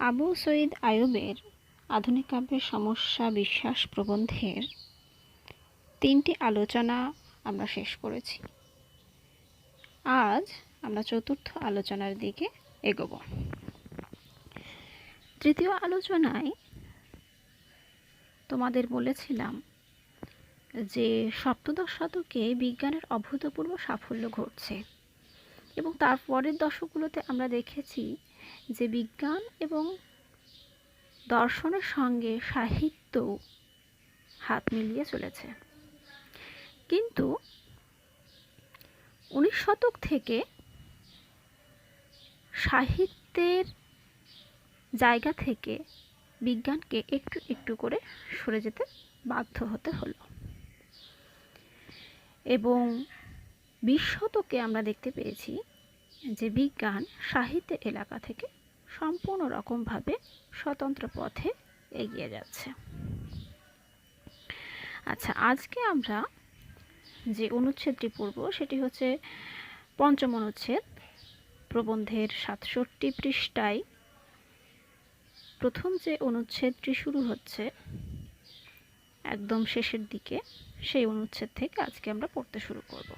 আবু সঈদ আইয়ুবের আধুনিক কাব্যের সমস্যা বিশ্বাস প্রবন্ধের 3টি আলোচনা আমরা শেষ করেছি। আজ আমরা চতুর্থ আলোচনার দিকে এগোব। তৃতীয় আলোচনায় তোমাদের বলেছিলাম যে সপ্তদশ শতকে বিজ্ঞানের অভূতপূর্ব সাফল্য ঘটছে এবং তার পরের দশকগুলোতে আমরা দেখেছি যে বিজ্ঞান এবং দর্শনের সঙ্গে সাহিত্য হাত মিলিয়ে চলেছে। কিন্তু 19 শতক থেকে সাহিত্যের জায়গা থেকে বিজ্ঞানকে একটু একটু করে সরে যেতে বাধ্য হতে হলো এবং 20 শতকে আমরা দেখতে পেয়েছি যে বিজ্ঞান সাহিত্যের এলাকা থেকে সম্পূর্ণ রকমভাবে স্বতন্ত্র পথে এগিয়ে যাচ্ছে। আচ্ছা, আজকে আমরা যে অনুচ্ছেদটি পড়ব সেটি হচ্ছে পঞ্চম অনুচ্ছেদ, প্রবন্ধের 67 পৃষ্ঠায় প্রথম যে অনুচ্ছেদটি শুরু হচ্ছে একদম শেষের দিকে, সেই অনুচ্ছেদ থেকে আজকে আমরা পড়তে শুরু করব।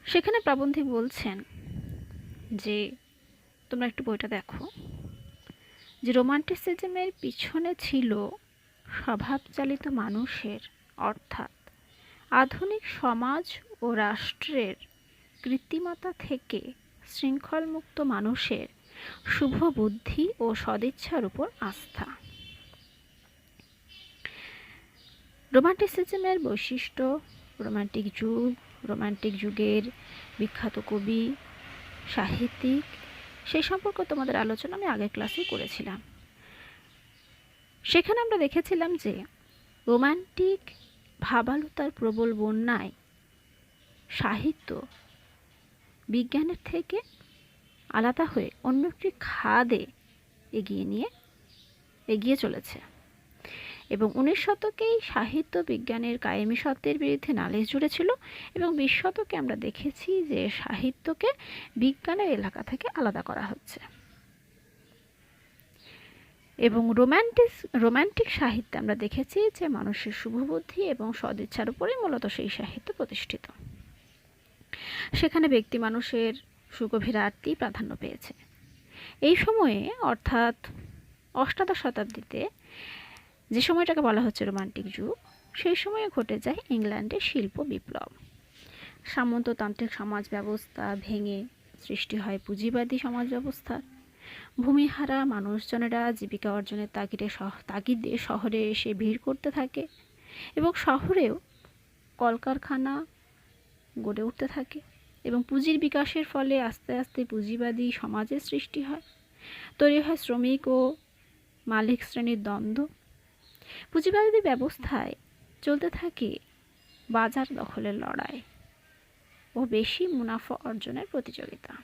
সেখানে প্রাবন্ধিক বলছেন যে তোমরা একটু বইটা দেখো, যে রোমান্টিসিজমের পিছনে ছিল স্বভাবচালিত মানুষের, অর্থাৎ আধুনিক সমাজ ও রাষ্ট্রের কৃত্রিমতা থেকে শৃঙ্খলমুক্ত মানুষের শুভ বুদ্ধি ও সদিচ্ছার উপর আস্থা। রোমান্টিসিজমের বৈশিষ্ট্য, রোমান্টিক যুগের বিখ্যাত কবি, সাহিত্যিক, সেই সম্পর্কে তোমাদের আলোচনা আমি আগের ক্লাসে করেছিলাম। সেখানে আমরা দেখেছিলাম যে রোমান্টিক ভাবালুতার প্রবল বন্যায় সাহিত্য বিজ্ঞানের থেকে আলাদা হয়ে অন্য একটি খাদে এগিয়ে চলেছে এবং 19 শতকেই সাহিত্য বিজ্ঞানের কায়েমি সত্ত্বের বিরুদ্ধে নালিশ জুড়েছিল এবং 20 শতকে আমরা দেখেছি যে সাহিত্যকে বিজ্ঞানের এলাকা থেকে আলাদা করা হচ্ছে এবং রোমান্টিক সাহিত্যে আমরা দেখেছি যে মানুষের শুভবুদ্ধি এবং সদিচ্ছার উপরেই মূলত সেই সাহিত্য প্রতিষ্ঠিত। সেখানে ব্যক্তি মানুষের সুগভীর আরতি প্রাধান্য পেয়েছে। এই সময়ে অর্থাৎ অষ্টাদশ শতাব্দীতে, যে সময়টাকে বলা হচ্ছে রোমান্টিক যুগ, সেই সময়ে ঘটে যায় ইংল্যান্ডের শিল্প বিপ্লব। সামন্ততান্ত্রিক সমাজ ব্যবস্থা ভেঙে সৃষ্টি হয় পুঁজিবাদী সমাজ ব্যবস্থা। ভূমিহারা মানুষজনেরা জীবিকা অর্জনের তাগিদে শহরে এসে ভিড় করতে থাকে এবং শহরেও কলকারখানা গড়ে উঠতে থাকে এবং পুঁজির বিকাশের ফলে আস্তে আস্তে পুঁজিবাদী সমাজের সৃষ্টি হয়। তৈরি হয় শ্রমিক ও মালিক শ্রেণীর দ্বন্দ্ব। পুঁজিবাদী ব্যবস্থায় চলতে থাকে বাজার দখলের লড়াই ও বেশি মুনাফা অর্জনের প্রতিযোগিতা।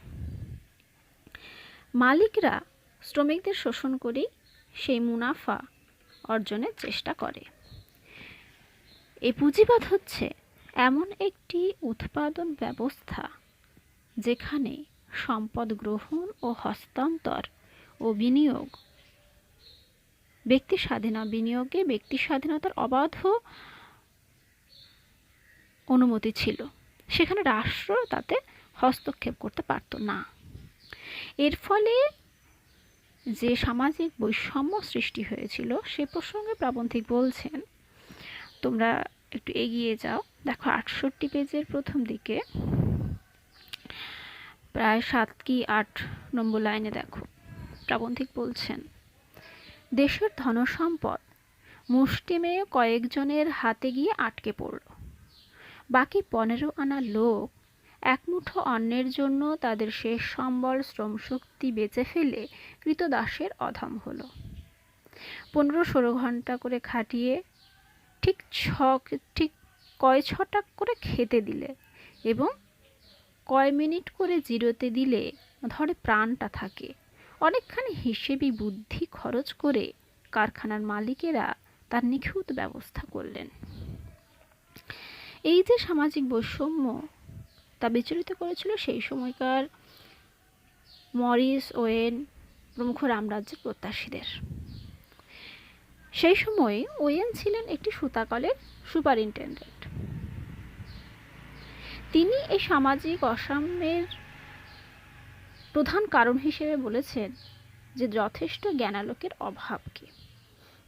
মালিকরা শ্রমিকদের শোষণ করেই সেই মুনাফা অর্জনের চেষ্টা করে। এই পুঁজিবাদ হচ্ছে এমন একটি উৎপাদন ব্যবস্থা যেখানে সম্পদ গ্রহণ ও হস্তান্তর ও বিনিয়োগ বিনিয়োগে ব্যক্তি স্বাধীনতার অবাধ অনুমতি ছিল। সেখানে রাষ্ট্র তাতে হস্তক্ষেপ করতে পারত না। এর ফলে যে সামাজিক বৈষম্য সৃষ্টি হয়েছিল সে প্রসঙ্গে প্রাবন্ধিক বলছেন, তোমরা একটু এগিয়ে যাও, দেখো 68 পেজের প্রথম দিকে প্রায় 7 কি 8 নম্বর লাইনে দেখো, প্রাবন্ধিক বলছেন, দেশের ধনসম্পদ মুষ্টিমেয় কয়েকজনের হাতে গিয়ে আটকে পড়ল। বাকি 15 আনা লোক এক মুঠো অন্নের জন্য তাদের শেষ সম্বল শ্রমশক্তি বেচে ফেলে কৃতদাসের অধম হলো। 15-16 ঘন্টা করে খাটিয়ে ঠিক কয় ছটাক করে খেতে দিলে এবং কয় মিনিট করে জিরোতে দিলে ধরে প্রাণটা থাকে, অনেকখানি হিসেবি বুদ্ধি খরচ করে কারখানার মালিকেরা তার নিখুঁত ব্যবস্থা করলেন। এই যে সামাজিক বৈষম্য তা বিচলিত করেছিল সেই সময়কার মরিস ওয়েন প্রমুখ রামরাজ্যের প্রত্যাশীদের। সেই সময় ওয়েন ছিলেন একটি সুতাকলের সুপারিনটেন্ডেন্ট। তিনি এই সামাজিক অসাম্যের প্রধান কারণ হিসেবে বলেছেন যে যথেষ্ট জ্ঞানালোকের অভাবকে,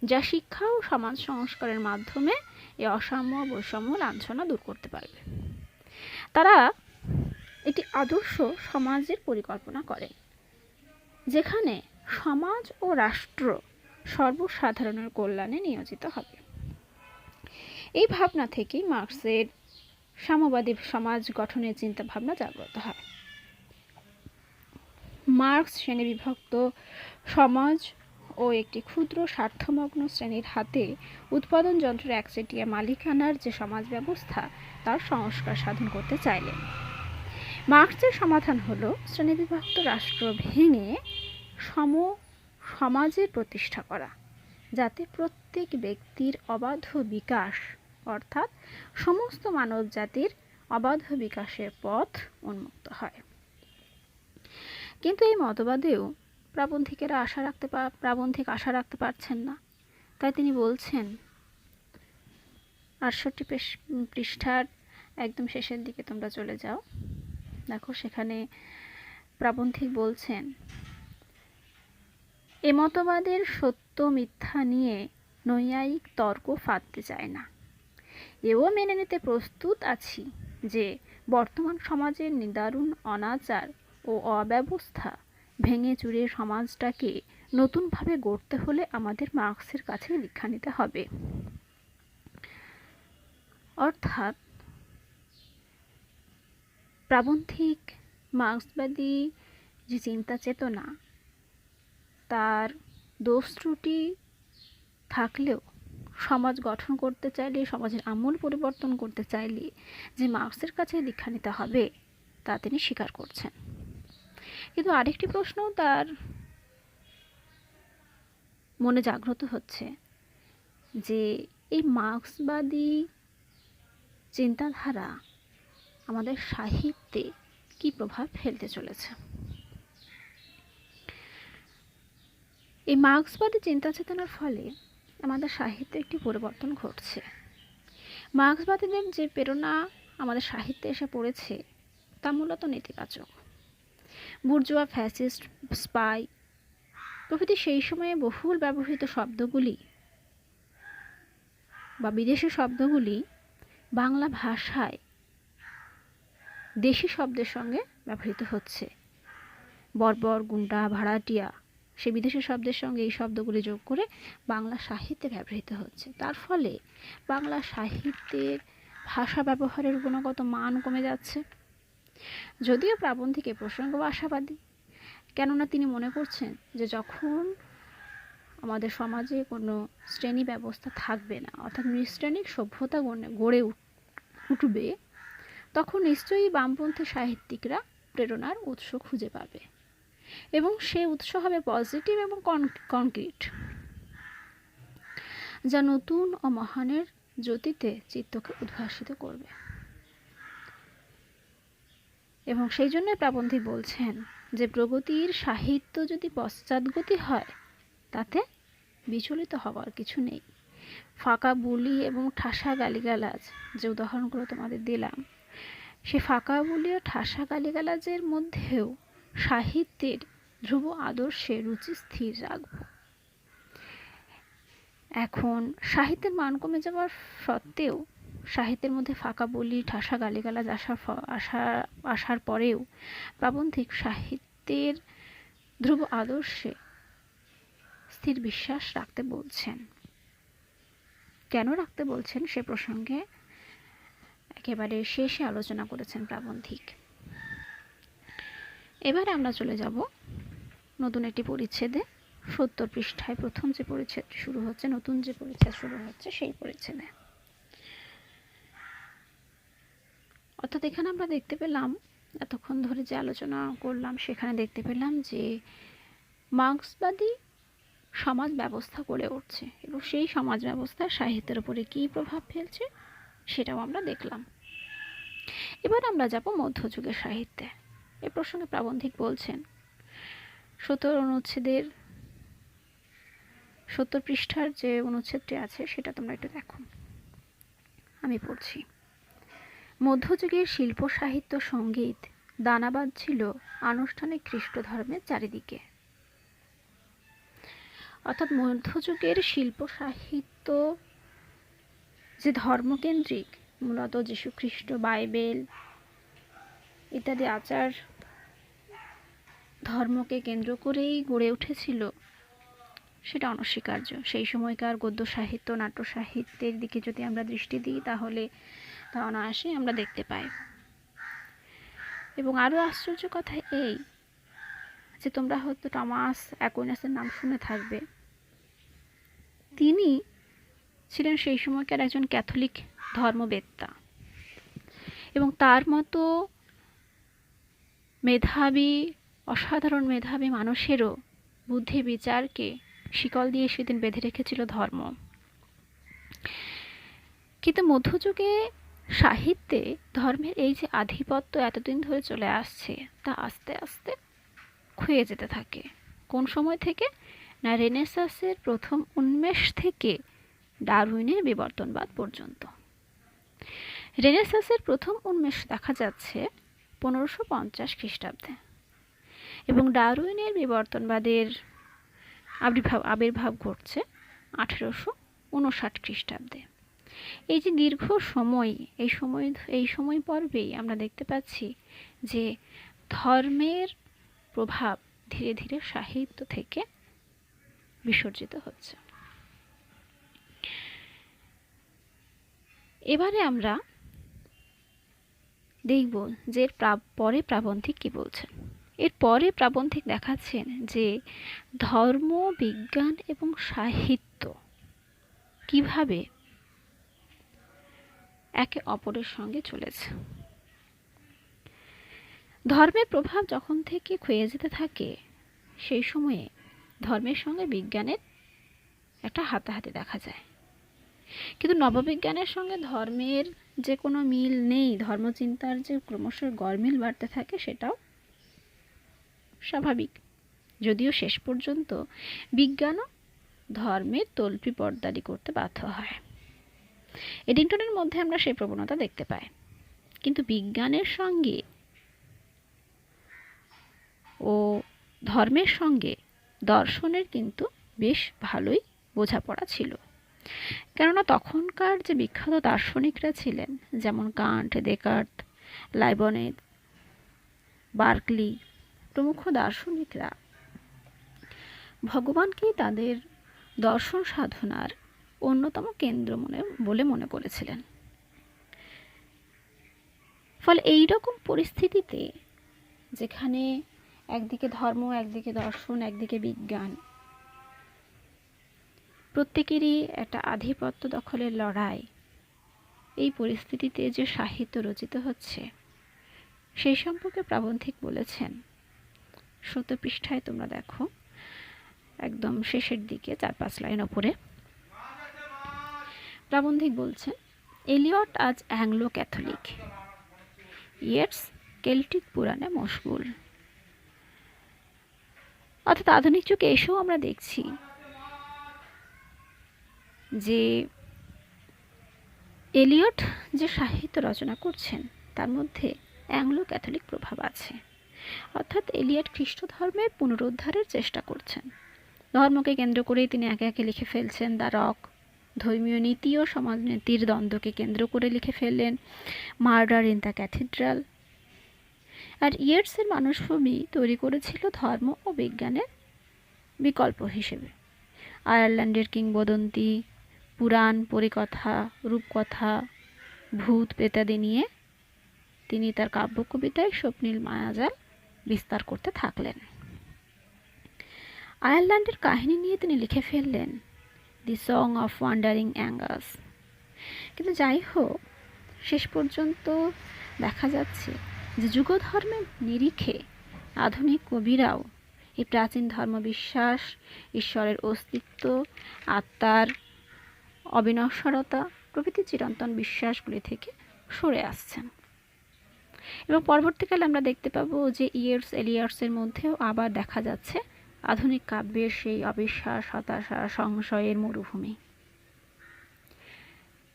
যা শিক্ষা ও সমাজ সংস্কারের মাধ্যমে এই অসাম্য বৈষম্য লাঞ্ছনা দূর করতে পারবে। তারা একটি আদর্শ সমাজের পরিকল্পনা করেন যেখানে সমাজ ও রাষ্ট্র সর্বসাধারণের কল্যাণে নিয়োজিত হবে। এই ভাবনা থেকেই মার্ক্সের সাম্যবাদী সমাজ গঠনের চিন্তাভাবনা জাগ্রত হয়। মার্ক্স শ্রেণীবিভক্ত সমাজ ও একটি ক্ষুদ্র স্বার্থমগ্ন শ্রেণীর হাতে উৎপাদন যন্ত্রের একচেটিয়া মালিকানার যে সমাজ ব্যবস্থা তার সংস্কার সাধন করতে চাইলেন। মার্ক্সের সমাধান হলো শ্রেণীবিভক্ত রাষ্ট্র ভেঙে সম সমাজের প্রতিষ্ঠা করা, যাতে প্রত্যেক ব্যক্তির অবাধ বিকাশ অর্থাৎ সমস্ত মানব জাতির অবাধ বিকাশের পথ উন্মুক্ত হয়। কিন্তু এই মতবাদেও প্রাবন্ধিকেরা প্রাবন্ধিক আশা রাখতে পারছেন না। তাই তিনি বলছেন 68 পৃষ্ঠার একদম শেষের দিকে তোমরা চলে যাও, দেখো সেখানে প্রাবন্ধিক বলছেন, এ মতবাদের সত্য মিথ্যা নিয়ে নৈয়ায়িক তর্ক ফাঁদতে চায় না। এও মেনে নিতে প্রস্তুত আছি যে বর্তমান সমাজের নিদারুণ অনাচার ও অব্যবস্থা ভেঙে চুরিয়ে সমাজটাকে নতুনভাবে গড়তে হলে আমাদের মার্ক্সের কাছে দীক্ষা নিতে হবে। অর্থাৎ প্রাবন্ধিক মার্ক্সবাদী যে চিন্তা চেতনা তার দোষ ত্রুটি থাকলেও সমাজ গঠন করতে চাইলে, সমাজের আমূল পরিবর্তন করতে চাইলে যে মার্ক্সের কাছে দীক্ষা নিতে হবে তা তিনি স্বীকার করছেন। কিন্তু আরেকটি প্রশ্ন তার মনে জাগ্রত হচ্ছে যে এই মার্ক্সবাদী চিন্তাধারা আমাদের সাহিত্যে কি প্রভাব ফেলতে চলেছে। এই মার্ক্সবাদী চিন্তা চেতনার ফলে আমাদের সাহিত্যে একটি পরিবর্তন ঘটছে। মার্ক্সবাদীদের যে প্রেরণা আমাদের সাহিত্যে এসে পড়েছে তা মূলত নেতিবাচক। বুর্জোয়া, ফ্যাসিস্ট, স্পাই প্রভৃতি সেই সময়ে বহুল ব্যবহৃত শব্দগুলি বা বিদেশি শব্দগুলি বাংলা ভাষায় দেশি শব্দের সঙ্গে ব্যবহৃত হচ্ছে। বর্বর, গুন্ডা, ভাড়াটিয়া সে বিদেশি শব্দের সঙ্গে এই শব্দগুলি যোগ করে বাংলা সাহিত্যে ব্যবহৃত হচ্ছে। তার ফলে বাংলা সাহিত্যের ভাষা ব্যবহারের গুণগত মান কমে যাচ্ছে। যদিও প্রাবন্ধিক এ প্রসঙ্গ আশাবাদী, কেননা তিনি মনে করছেন যে যখন আমাদের সমাজে কোনো শ্রেণী ব্যবস্থা থাকবে না, অর্থাৎ নৃশ্রেণিক সভ্যতা গড়ে উঠবে, তখন নিশ্চয়ই বামপন্থী সাহিত্যিকরা প্রেরণার উৎস খুঁজে পাবে এবং সে উৎস হবে পজিটিভ এবং কনক্রিট, যা নতুন ও মহানের জ্যোতিতে চিত্তকে উদ্ভাসিত করবে। এবং সেই জন্য প্রাবন্ধিক বলছেন যে প্রগতির সাহিত্য যদি পশ্চাৎগতি হয় তাতে বিচলিত হওয়ার কিছু নেই। ফাঁকা বুলি এবং ঠাসা গালিগালাজ যে উদাহরণগুলো তোমাদের দিলাম, সে ফাঁকা বুলি ও ঠাসা গালিগালাজের মধ্যেও সাহিত্যের ধ্রুব আদর্শে রুচি স্থির রাখব। এখন সাহিত্যের মান কমে যাওয়ার সত্ত্বেও, সাহিত্যের মধ্যে ফাঁকা বুলি, ঠাসা গালিগালাজ আসার পরেও প্রাবন্ধিক সাহিত্যের ধ্রুব আদর্শে স্থির বিশ্বাস রাখতে বলছেন। কেন রাখতে বলছেন সে প্রসঙ্গে একেবারে শেষে আলোচনা করেছেন প্রাবন্ধিক। এবারে আমরা চলে যাব নতুন একটি পরিচ্ছেদে। 70 পৃষ্ঠায় প্রথম যে পরিচ্ছেদ শুরু হচ্ছে, নতুন যে পরিচ্ছেদ শুরু হচ্ছে সেই পরিচ্ছেদে। অর্থাৎ এখানে আমরা দেখতে পেলাম, এতক্ষণ ধরে যে আলোচনা করলাম সেখানে দেখতে পেলাম যে মার্ক্সবাদী সমাজ ব্যবস্থা গড়ে উঠছে এবং সেই সমাজ ব্যবস্থা সাহিত্যের উপরে কী প্রভাব ফেলছে সেটাও আমরা দেখলাম। এবার আমরা যাব মধ্যযুগের সাহিত্যে। এ প্রসঙ্গে প্রাবন্ধিক বলছেন, অনুচ্ছেদের 70 পৃষ্ঠার যে অনুচ্ছেদটি আছে সেটা তোমরা একটু দেখো। আমি পড়ছি। মধ্যযুগের শিল্প সাহিত্য সঙ্গীত দানা বাঁধছিল আনুষ্ঠানিক খ্রিস্ট ধর্মের চারিদিকে। অর্থাৎ মধ্যযুগের শিল্প সাহিত্য যে ধর্মকেন্দ্রিক, মূলত যীশুখ্রিস্ট, বাইবেল ইত্যাদি আচার ধর্মকে কেন্দ্র করেই গড়ে উঠেছিল, সেটা অনস্বীকার্য। সেই সময়কার গদ্য সাহিত্য, নাট্য সাহিত্যের দিকে যদি আমরা দৃষ্টি দিই তাহলে তা অনায়াসে আমরা দেখতে পাই। এবং আরও আশ্চর্য কথা এই যে তোমরা হয়তো টমাস অ্যাকুইনাসের নাম শুনে থাকবে। তিনি ছিলেন সেই সময়কার একজন ক্যাথলিক ধর্মবেত্তা, এবং তার মতো মেধাবী, অসাধারণ মেধাবী মানুষেরও বুদ্ধি বিচারকে শিকল দিয়ে সেদিন বেঁধে রেখেছিল ধর্ম। কিন্তু মধ্যযুগে সাহিত্যে ধর্মের এই যে আধিপত্য এতদিন ধরে চলে আসছে, তা আস্তে আস্তে ক্ষয়ে যেতে থাকে। কোন সময় থেকে? না, রেনেসাঁসের প্রথম উন্মেষ থেকে ডারউইনের বিবর্তনবাদ পর্যন্ত। রেনেসাঁসের প্রথম উন্মেষ দেখা যাচ্ছে 1550 খ্রিস্টাব্দে, এবং ডারউইনের বিবর্তনবাদের আবির্ভাব ঘটছে 1859 খ্রিস্টাব্দে। এই যে দীর্ঘ সময়, এই সময় পর্বেই আমরা দেখতে পাচ্ছি যে ধর্মের প্রভাব ধীরে ধীরে সাহিত্য থেকে বিসর্জিত হচ্ছে। এবারে আমরা দেখব যে পরে প্রাবন্ধিক কি বলছেন। এর পরে প্রাবন্ধিক দেখাচ্ছেন যে ধর্ম, বিজ্ঞান এবং সাহিত্য কিভাবে একে অপরের সঙ্গে চলেছে। ধর্মের প্রভাব যখন থেকে ক্ষয়ে যেতে থাকে, সেই সময়ে ধর্মের সঙ্গে বিজ্ঞানের একটা হাতাহাতি দেখা যায়। কিন্তু নববিজ্ঞানের সঙ্গে ধর্মের যে কোনো মিল নেই, ধর্মচিন্তার যে ক্রমশ গরমিল বাড়তে থাকে, সেটাও স্বাভাবিক। যদিও শেষ পর্যন্ত বিজ্ঞানও ধর্মের তল্পি পর্দারি করতে বাধ্য হয়। এডিংটনের মধ্যে আমরা সেই প্রবণতা দেখতে পাই। কিন্তু বিজ্ঞানের সঙ্গে ও ধর্মের সঙ্গে দর্শনের কিন্তু বেশ ভালোই বোঝাপড়া ছিল। কেননা তখনকার যে বিখ্যাত দার্শনিকরা ছিলেন, যেমন কান্ট, দেকার্ত, লাইবনিজ, বার্কলি প্রমুখ দার্শনিকরা ভগবানকেই তাদের দর্শন সাধনার অন্যতম কেন্দ্র বলে মনে করেছিলেন। ফলে এইরকম পরিস্থিতিতে, যেখানে একদিকে ধর্ম, একদিকে দর্শন, একদিকে বিজ্ঞান, প্রত্যেকেরই একটা আধিপত্য দখলের লড়াই, এই পরিস্থিতিতে যে সাহিত্য রচিত হচ্ছে সেই সম্পর্কে প্রাবন্ধিক বলেছেন। 70 পৃষ্ঠায় তোমরা দেখো, একদম শেষের দিকে 4-5 লাইন ওপরে প্রাবন্ধিক বলছেন, এলিয়ট আজ অ্যাংলো ক্যাথলিক, ইয়েটস কেল্টিক পুরাণে মশগুল। অর্থাৎ আধুনিক যুগে এসেও আমরা দেখছি যে এলিয়ট যে সাহিত্য রচনা করছেন তার মধ্যে অ্যাংলো ক্যাথলিক প্রভাব আছে। অর্থাৎ এলিয়ট খ্রিস্ট ধর্মের পুনরুদ্ধারের চেষ্টা করছেন। ধর্মকে কেন্দ্র করেই তিনি একে একে লিখে ফেলছেন দ্য রক, ধর্মীয় নীতি ও সমাজনীতির দ্বন্দ্বকে কেন্দ্র করে লিখে ফেললেন মার্ডার ইন দ্য ক্যাথিড্রাল। আর ইয়েটসের মানুষভূমি তৈরি করেছিল ধর্ম ও বিজ্ঞানের বিকল্প হিসেবে। আয়ারল্যান্ডের কিংবদন্তি, পুরাণ, পরিকথা, রূপকথা, ভূত প্রেতাদি নিয়ে তিনি তার কাব্য কবিতায় স্বপ্নীল মায়াজাল বিস্তার করতে থাকলেন। আয়ারল্যান্ডের কাহিনী নিয়ে তিনি লিখে ফেললেন the song of wandering Angus. কিন্তু যাই হোক, শেষ পর্যন্ত দেখা যাচ্ছে যে যুগধর্মের নিরিখে আধুনিক কবিরাও এই প্রাচীন ধর্মবিশ্বাস, ঈশ্বরের অস্তিত্ব, আত্মার অবিনশ্বরতা প্রভৃতি চিরন্তন বিশ্বাসগুলি থেকে সরে আসছেন। এবং পরবর্তীকালে আমরা দেখতে পাবো যে ইয়েটস, এলিয়টসের মধ্যেও আবার দেখা যাচ্ছে আধুনিক কাব্যের সেই অবিশ্বাস, হতাশা, সংশয়ের মরুভূমি।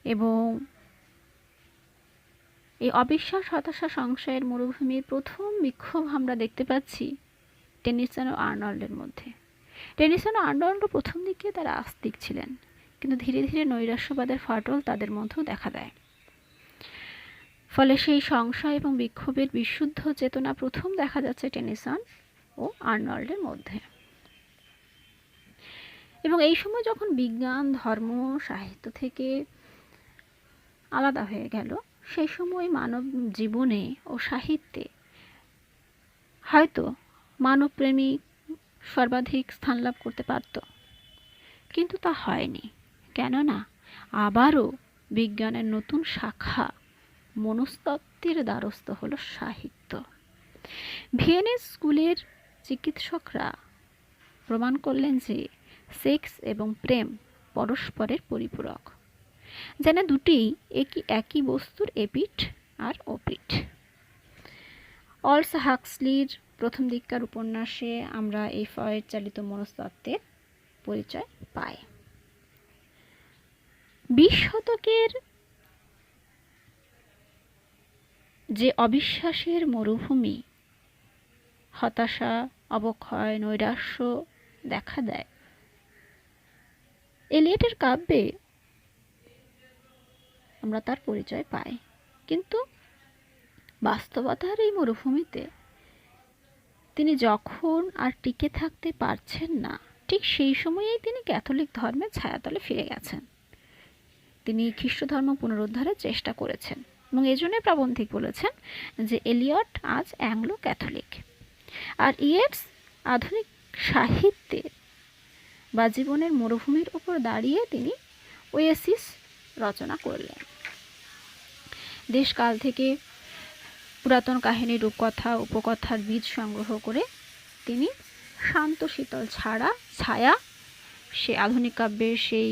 এবং এই অবিশ্বাস, হতাশা, সংশয়ের মরুভূমির প্রথম বিক্ষোভ আমরা দেখতে পাচ্ছি টেনিসন ও আর্নল্ডের মধ্যে। টেনিসন ও আর্নল্ড প্রথম দিকে তারা আস্তিক ছিলেন, কিন্তু ধীরে ধীরে নৈরাশ্যবাদের ফাটল তাদের মধ্যেও দেখা দেয়। ফলে সেই সংশয় এবং বিক্ষোভের বিশুদ্ধ চেতনা প্রথম দেখা যাচ্ছে টেনিসন ও আর্নল্ডের মধ্যে। এবং এই সময় যখন বিজ্ঞান, ধর্ম, সাহিত্য থেকে আলাদা হয়ে গেল, সেই সময় মানব জীবনে ও সাহিত্যে হয়তো মানবপ্রেমী সর্বাধিক স্থান লাভ করতে পারত, কিন্তু তা হয়নি। কেননা আবারও বিজ্ঞানের নতুন শাখা মনস্তত্ত্বের দ্বারস্থ হলো সাহিত্য। ভিয়েনার স্কুলের চিকিৎসকরা প্রমাণ করলেন যে সেক্স এবং প্রেম পরস্পরের পরিপূরক, যেন দুটি একই বস্তুর এপিঠ আর ওপিঠ। অলস হাক্সলির প্রথম দিককার উপন্যাসে আমরা এই ফ্রয়েড চালিত মনস্তত্ত্বের পরিচয় পাই। 20 শতকের যে অবিশ্বাসের মরুভূমি, হতাশা, অবক্ষয়, নৈরাশ্য দেখা দেয়, এলিয়টের কাব্যে আমরা তার পরিচয় পাই। কিন্তু বাস্তবতার এই মরুভূমিতে তিনি যখন আর টিকে থাকতে পারছেন না, ঠিক সেই সময়েই তিনি ক্যাথলিক ধর্মের ছায়াতলে ফিরে গেছেন। তিনি খ্রিস্ট ধর্ম পুনরুদ্ধারের চেষ্টা করেছেন এবং এজন্যই প্রাবন্ধিক বলেছেন যে এলিয়ট আজ অ্যাংলো ক্যাথলিক। আর ইয়েটস আধুনিক সাহিত্যে বা জীবনের মরুভূমির উপর দাঁড়িয়ে তিনি ওয়েসিস রচনা করলেন। দেশকাল থেকে পুরাতন কাহিনীর রূপকথা, উপকথার বীজ সংগ্রহ করে তিনি শান্ত শীতল ছায়া সে আধুনিক কাব্যের সেই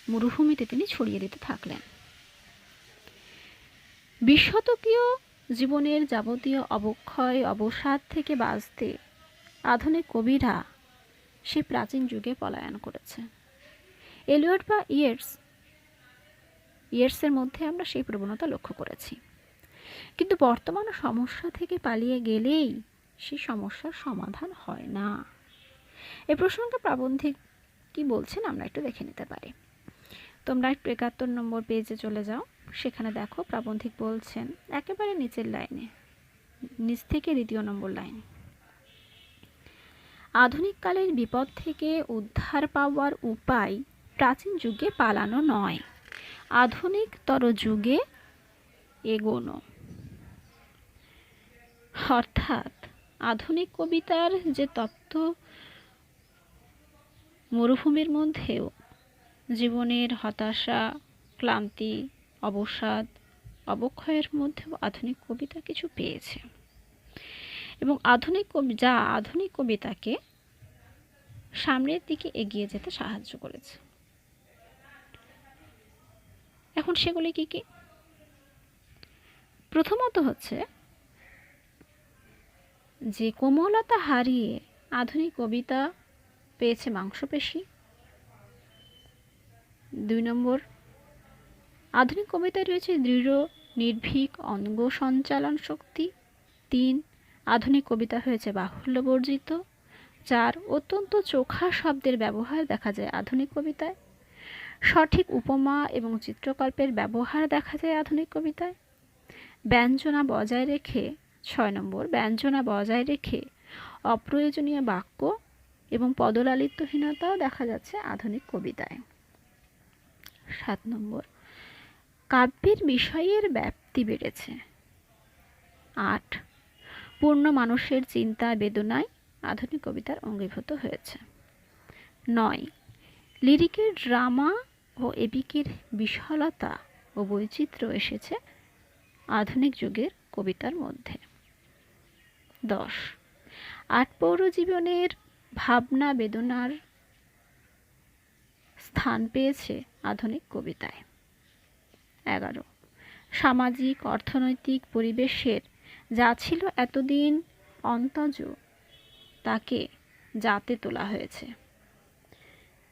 মরুভূমিতে তিনি ছড়িয়ে দিতে থাকলেন। 20 শতকীয় জীবনের যাবতীয় অবক্ষয়, অবসাদ থেকে বাঁচতে আধুনিক কবিরা সেই প্রাচীন যুগে পলায়ন করেছে। এলিয়ট বা ইয়েটসের মধ্যে আমরা সেই প্রবণতা লক্ষ্য করেছি। কিন্তু বর্তমান সমস্যা থেকে পালিয়ে গেলেই সেই সমস্যার সমাধান হয় না। এ প্রসঙ্গে প্রাবন্ধিক কি বলছেন আমরা একটু দেখে নিতে পারি। তোমরা একটু 71 নম্বর পেজে চলে যাও, সেখানে দেখো প্রাবন্ধিক বলছেন একেবারে নিচের লাইনে, নিচ থেকে 2 নম্বর লাইন, আধুনিক কালের বিপদ থেকে উদ্ধার পাওয়ার উপায় প্রাচীন যুগে পালানো নয়, আধুনিকতর যুগে এগোনো। অর্থাৎ আধুনিক কবিতার যে তত্ত্ব মরুভূমির মধ্যেও জীবনের হতাশা, ক্লান্তি, অবসাদ, অবক্ষয়ের মধ্যেও আধুনিক কবিতা কিছু পেয়েছে এবং আধুনিক কবিতাকে সামনের দিকে এগিয়ে যেতে সাহায্য করেছে। এখন সেগুলি কি কি? প্রথমত হচ্ছে যে কোমলতা হারিয়ে আধুনিক কবিতা পেয়েছে মাংসপেশি। 2 নম্বর, আধুনিক কবিতায় রয়েছে দৃঢ় নির্ভীক অঙ্গ সঞ্চালন শক্তি। 3, আধুনিক কবিতা হয়েছে বাহুল্য বর্জিত। 4, অত্যন্ত চোখা শব্দের ব্যবহার দেখা যায় আধুনিক কবিতায়। সঠিক উপমা এবং চিত্রকল্পের ব্যবহার দেখা যায় আধুনিক কবিতায়। ব্যঞ্জনা বজায় রেখে 6 নম্বর, ব্যঞ্জনা বজায় রেখে অপ্রয়োজনীয় বাক্য এবং পদলালিত্যহীনতাও দেখা যাচ্ছে আধুনিক কবিতায়। 7 নম্বর, কাব্যের বিষয়ের ব্যাপ্তি বেড়েছে। 8, পূর্ণ মানুষের চিন্তা বেদনায় আধুনিক কবিতার অঙ্গীভূত হয়েছে। 9, লিরিকের ড্রামা ও এপিকের বিশালতা ও বৈচিত্র্য এসেছে আধুনিক যুগের কবিতার মধ্যে। 10, আটপৌর জীবনের ভাবনা বেদনার স্থান পেয়েছে আধুনিক কবিতায়। 11, সামাজিক অর্থনৈতিক পরিবেশের যা ছিল এতদিন অন্তজ তাকে জাতে তোলা হয়েছে।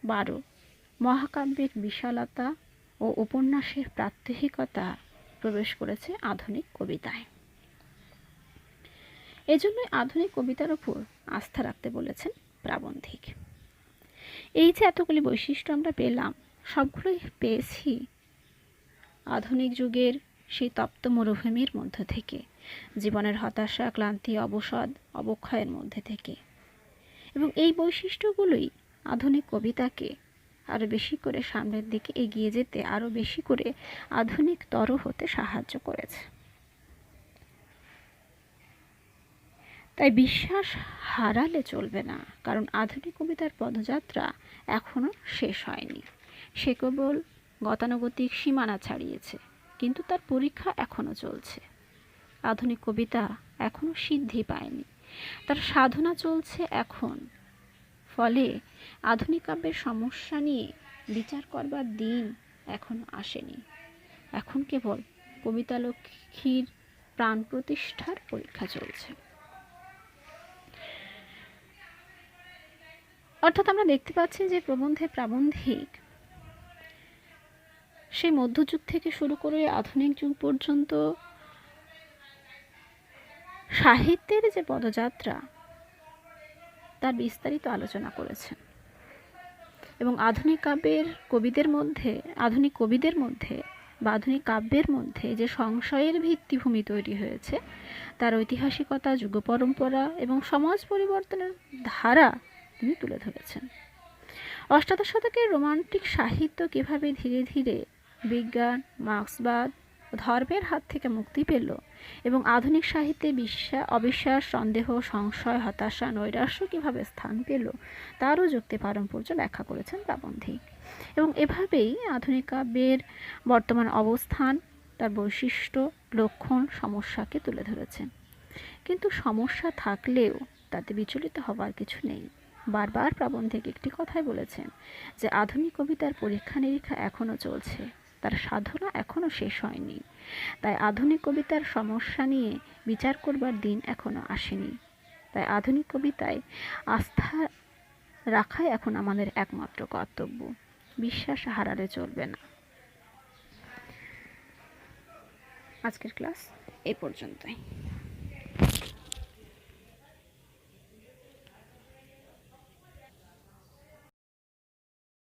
12 মহাকাব্যের বিশালতা ও উপন্যাসের প্রাত্যহিকতা প্রবেশ করেছে আধুনিক কবিতায়। এজন্যই আধুনিক কবিতার উপর আস্থা রাখতে বলেছেন প্রাবন্ধিক। এই যে এতগুলি বৈশিষ্ট্য আমরা পেলাম, সবগুলোই পেয়েছি আধুনিক যুগের সেই তপ্ত মরুভূমির মধ্য থেকে, জীবনের হতাশা, ক্লান্তি, অবসাদ, অবক্ষয়ের মধ্যে থেকে। এবং এই বৈশিষ্ট্যগুলোই আধুনিক কবিতাকে আরও বেশি করে সামনের দিকে এগিয়ে যেতে, আরও বেশি করে আধুনিকতর হতে সাহায্য করেছে। তাই বিশ্বাস হারালে চলবে না, কারণ আধুনিক কবিতার পদযাত্রা এখনো শেষ হয়নি। সে কেবল গতানুগতিক সীমানা ছাড়িয়েছে, কিন্তু তার পরীক্ষা এখনো চলছে। আধুনিক কবিতা এখনো সিদ্ধি পায়নি, তার সাধনা চলছে এখন। ফলে আধুনিক কাব্যের সমস্যা নিয়ে বিচার করবার দিন এখনো আসেনি। এখন কেবল কবিতা লক্ষ্মীর প্রাণ প্রতিষ্ঠার পরীক্ষা চলছে। অর্থাৎ আমরা দেখতে পাচ্ছি যে প্রবন্ধে প্রাবন্ধিক সেই মধ্যযুগ থেকে শুরু করে আধুনিক যুগ পর্যন্ত সাহিত্যের যে পদযাত্রা, তার বিস্তারিত আলোচনা করেছেন। এবং আধুনিক কবিদের মধ্যে বা আধুনিক কাব্যের মধ্যে যে সংশয়ের ভিত্তিভূমি তৈরি হয়েছে, তার ঐতিহাসিকতা, যুগ পরম্পরা এবং সমাজ পরিবর্তনের ধারা তিনি তুলে ধরেছেন। অষ্টাদশ শতকের রোমান্টিক সাহিত্য কিভাবে ধীরে ধীরে বিজ্ঞান, মার্ক্সবাদ, ধর্মের হাত থেকে মুক্তি পেল এবং আধুনিক সাহিত্যে অবিশ্বাস, সন্দেহ, সংশয়, হতাশা, নৈরাশ্য কিভাবে স্থান পেল, তারও যুক্তি পারম্পর্য ব্যাখ্যা করেছেন প্রাবন্ধিক। এবং এভাবেই আধুনিক কাব্যের বর্তমান অবস্থান, তার বৈশিষ্ট্য, লক্ষণ, সমস্যাকে তুলে ধরেছেন। কিন্তু সমস্যা থাকলেও তাতে বিচলিত হবার কিছু নেই। বারবার প্রাবন্ধিক একটি কথাই বলেছেন যে আধুনিক কবিতার পরীক্ষা নিরীক্ষা এখনো চলছে, তার সাধনা এখনো শেষ হয়নি। তাই আধুনিক কবিতার সমস্যা নিয়ে বিচার করবার দিন এখনো আসেনি। তাই আধুনিক কবিতায় আস্থা রাখাই এখন আমাদের একমাত্র কর্তব্য। বিশ্বাস হারালে চলবে না। আজকের ক্লাস এই পর্যন্তই।